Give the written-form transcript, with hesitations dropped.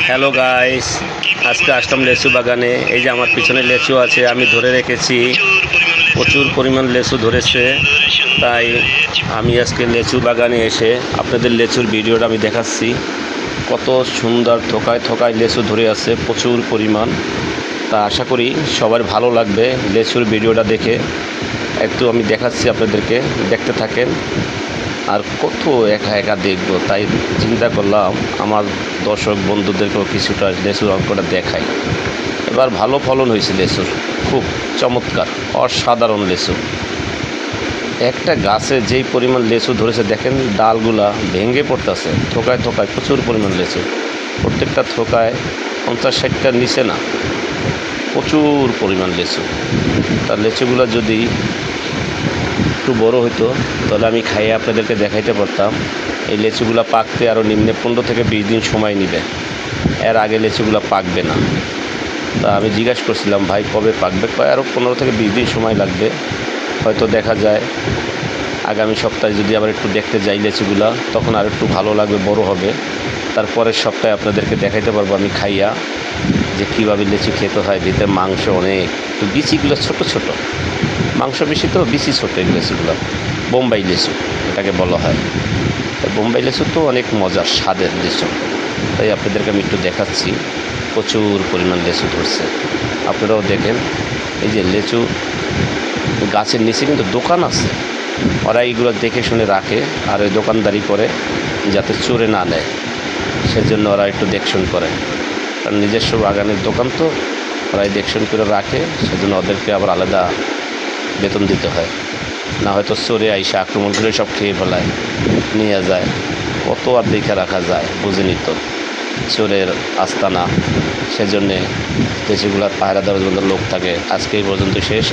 Hello guys, আজকে আসলাম লেচু বাগানে। এই যে আমার পিছনে লেচু আছে, আমি ধরে রেখেছি। প্রচুর পরিমাণ লেচু ধরেছে, তাই আমি আজকে লেচু বাগানে এসে আপনাদের লেচুর ভিডিওটা আমি দেখাচ্ছি। কত সুন্দর থোকায় থোকায় লেচু ধরে আছে, প্রচুর পরিমাণ। তা আশা করি সবার ভালো লাগবে লেচুর ভিডিওটা দেখে। একটু আমি দেখাচ্ছি আপনাদেরকে, দেখতে থাকেন। আর কত একা একা দেখবো, তাই চিন্তা করলাম আমার দর্শক বন্ধুদেরকেও কিছুটা লেচুর অঙ্কটা দেখাই। এবার ভালো ফলন হয়েছে লেচুর, খুব চমৎকার অসাধারণ লেচু। একটা গাছে যেই পরিমাণ লেচু ধরেছে দেখেন, ডালগুলা ভেঙে পড়তেছে, থোকায় থোকায় প্রচুর পরিমাণ লেচু। প্রত্যেকটা থোকায় 50-60টার নিচে না, প্রচুর পরিমাণ লেচু। তার লেচুগুলো যদি একটু বড় হতো তাহলে আমি খাইয়ে আপনাদেরকে দেখাইতে পারতাম। এই লেচুগুলো পাকতে আরও নিম্নে 15 থেকে 20 দিন সময় নেবে, এর আগে লেচুগুলো পাকবে না। তা আমি জিজ্ঞাসা করছিলাম, ভাই কবে পাকবে? আরও 15 থেকে 20 দিন সময় লাগবে। হয়তো দেখা যায় আগামী সপ্তাহে যদি আবার একটু দেখতে যাই লেচুগুলো, তখন আর একটু ভালো লাগবে, বড় হবে। তারপরের সপ্তাহে আপনাদেরকে দেখাইতে পারবো আমি খাইয়া যে কীভাবে লেচু খেতে হয়। ভিতরে মাংস অনেক, তো বিচিগুলো ছোট ছোট, মাংস বেশি তো বিচি ছোটো। এই লেচুগুলো বোম্বাই লেচু এটাকে বলা হয়। বোম্বাই লেচু তো অনেক মজার স্বাদের লেচু, তাই আপনাদেরকে আমি একটু দেখাচ্ছি। প্রচুর পরিমাণ লেচু ধরছে, আপনারাও দেখেন। এই যে লেচু গাছের নিচে কিন্তু দোকান আছে, ওরা এইগুলো দেখে শুনে রাখে, আর ওই দোকানদারি করে যাতে চোরে না নেয়, সেজন্য ওরা একটু দেখশন করে। কারণ নিজস্ব বাগানের দোকান তো, ওরাই দেখশন করে রাখে, সেজন্য ওদেরকে আবার আলাদা বেতন দিতে হয়। না হয়তো চোরে আইসা আক্রমণ করে সব খেয়ে ফেলায়, নিয়ে যায়। কত আর দেখে রাখা যায়, বুঝেনি তো, চোরের আস্তানা। সেজন্যে লেচুগুলার পাহারা দেওয়ার জন্য লোক থাকে। আজকে এই পর্যন্ত শেষ।